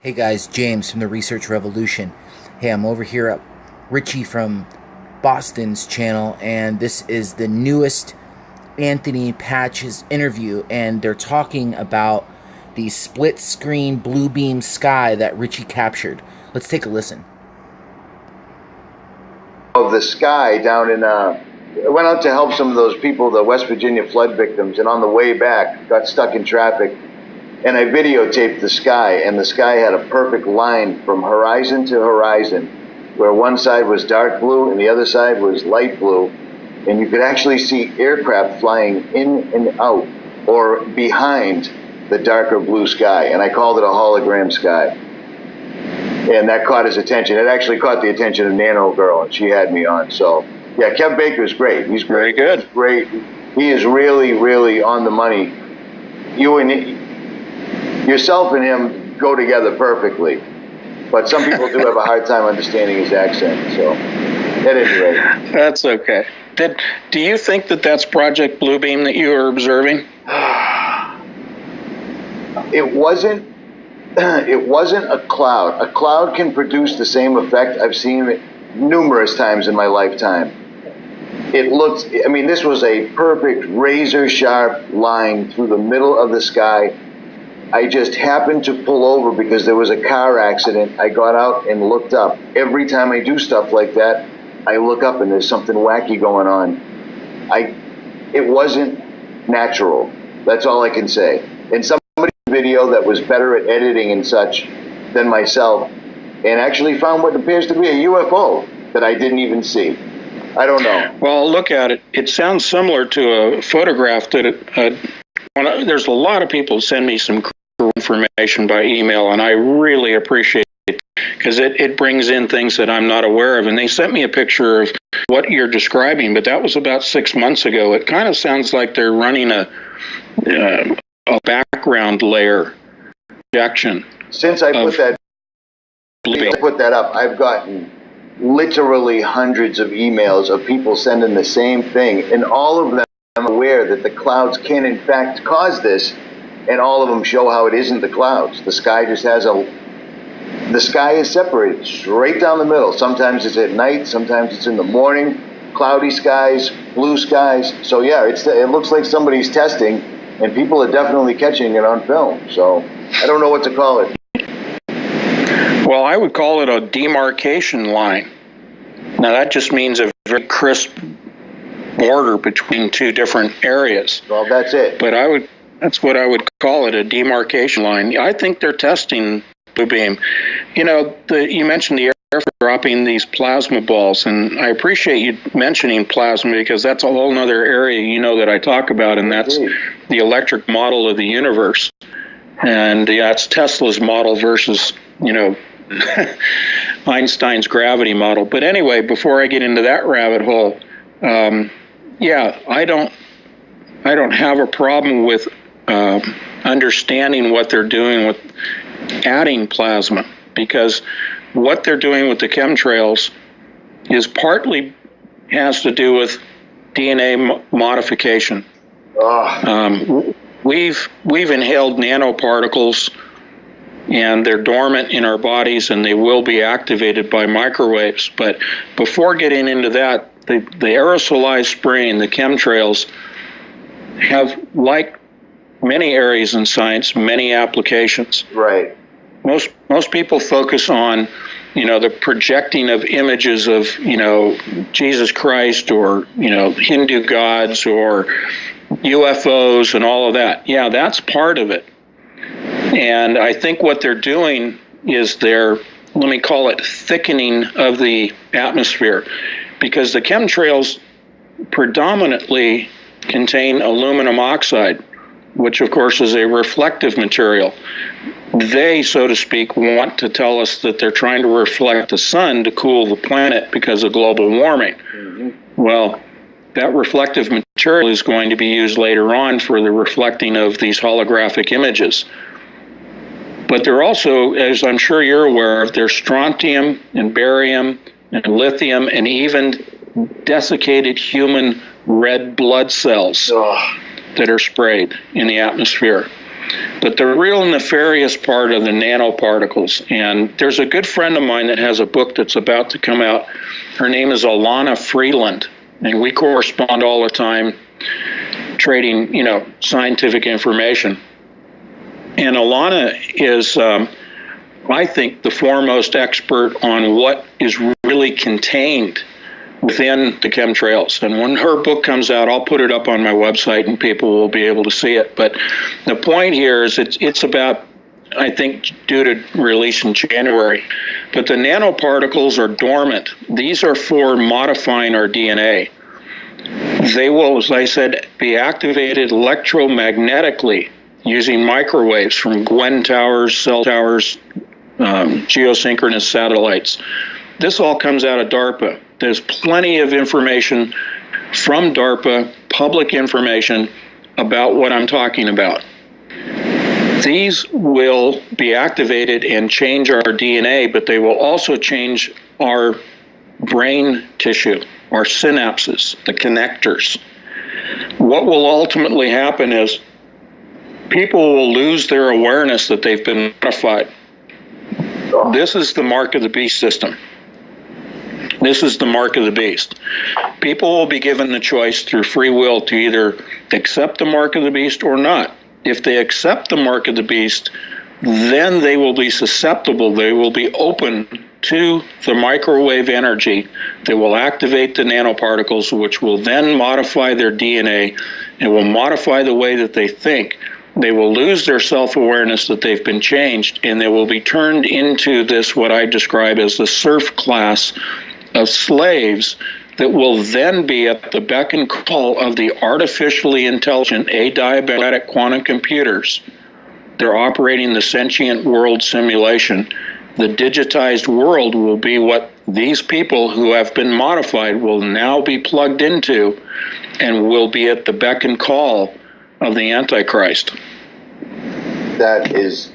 Hey guys, James from the Research Revolution. Hey, I'm over here at Richie from Boston's channel, and this is the newest Anthony Patch's interview, and they're talking about the split screen blue beam sky that Richie captured. Let's take a listen. Of the sky down in, I went out to help some of those people, the West Virginia flood victims, and on the way back, got stuck in traffic. And I videotaped the sky, and the sky had a perfect line from horizon to horizon, where one side was dark blue and the other side was light blue. And you could actually see aircraft flying in and out or behind the darker blue sky. And I called it a hologram sky. And that caught his attention. It actually caught the attention of Nano Girl, and she had me on. So, yeah, Kev Baker's great. He's great. Very good. He's great. He is really, really on the money. Yourself and him go together perfectly, but some people do have a hard time understanding his accent. So, at any rate, that's okay. Do you think that that's Project Bluebeam that you were observing? It wasn't. It wasn't a cloud. A cloud can produce the same effect. I've seen it numerous times in my lifetime. It looked. I mean, this was a perfect razor-sharp line through the middle of the sky. I just happened to pull over because there was a car accident. I got out and looked up. Every time I do stuff like that, I look up and there's something wacky going on. It wasn't natural. That's all I can say. And somebody's video that was better at editing and such than myself, and actually found what appears to be a UFO that I didn't even see. I don't know. Well, look at it. It sounds similar to a photograph that there's a lot of people send me some information by email, and I really appreciate it because it brings in things that I'm not aware of. And they sent me a picture of what you're describing, but that was about 6 months ago. It kind of sounds like they're running a background layer projection. Since I put that up, I've gotten literally hundreds of emails of people sending the same thing, and all of them are aware that the clouds can in fact cause this. And all of them show how it isn't the clouds. The sky just has the sky is separated straight down the middle. Sometimes it's at night, sometimes it's in the morning, cloudy skies, blue skies. So yeah, it looks like somebody's testing, and people are definitely catching it on film. So I don't know what to call it. Well, I would call it a demarcation line. Now that just means a very crisp border between two different areas. Well, that's it. But that's what I would call it, a demarcation line. I think they're testing Blue Beam. You know, you mentioned the Air Force dropping these plasma balls, and I appreciate you mentioning plasma because that's a whole other area, that I talk about, and that's the electric model of the universe. And it's Tesla's model versus, Einstein's gravity model. But anyway, before I get into that rabbit hole, I don't have a problem with understanding what they're doing with adding plasma, because what they're doing with the chemtrails is partly has to do with DNA modification. We've inhaled nanoparticles, and they're dormant in our bodies, and they will be activated by microwaves. But before getting into that, the aerosolized spraying, the chemtrails, have, like many areas in science, many applications. Right. Most people focus on, the projecting of images of, Jesus Christ or, Hindu gods or UFOs and all of that. Yeah, that's part of it. And I think what they're doing is let me call it thickening of the atmosphere, because the chemtrails predominantly contain aluminum oxide, which of course is a reflective material. They, so to speak, want to tell us that they're trying to reflect the sun to cool the planet because of global warming. Mm-hmm. Well, that reflective material is going to be used later on for the reflecting of these holographic images. But they're also, as I'm sure you're aware of, there's strontium and barium and lithium and even desiccated human red blood cells that are sprayed in the atmosphere. But the real nefarious part are the nanoparticles. And there's a good friend of mine that has a book that's about to come out. Her name is Alana Freeland, and we correspond all the time, trading, scientific information. And Alana is, I think, the foremost expert on what is really contained within the chemtrails. And when her book comes out, I'll put it up on my website and people will be able to see it. But the point here is it's about, I think, due to release in January. But the nanoparticles are dormant. These are for modifying our DNA. They will, as I said, be activated electromagnetically using microwaves from Gwen towers, cell towers, geosynchronous satellites. This all comes out of DARPA. There's plenty of information from DARPA, public information about what I'm talking about. These will be activated and change our DNA, but they will also change our brain tissue, our synapses, the connectors. What will ultimately happen is people will lose their awareness that they've been modified. This is the mark of the beast system. This is the mark of the beast. People will be given the choice through free will to either accept the mark of the beast or not. If they accept the mark of the beast, then they will be susceptible. They will be open to the microwave energy that will activate the nanoparticles, which will then modify their DNA and will modify the way that they think. They will lose their self-awareness that they've been changed, and they will be turned into this, what I describe as the serf class of slaves that will then be at the beck and call of the artificially intelligent adiabatic quantum computers. They're operating the sentient world simulation. The digitized world will be what these people who have been modified will now be plugged into and will be at the beck and call of the Antichrist. That is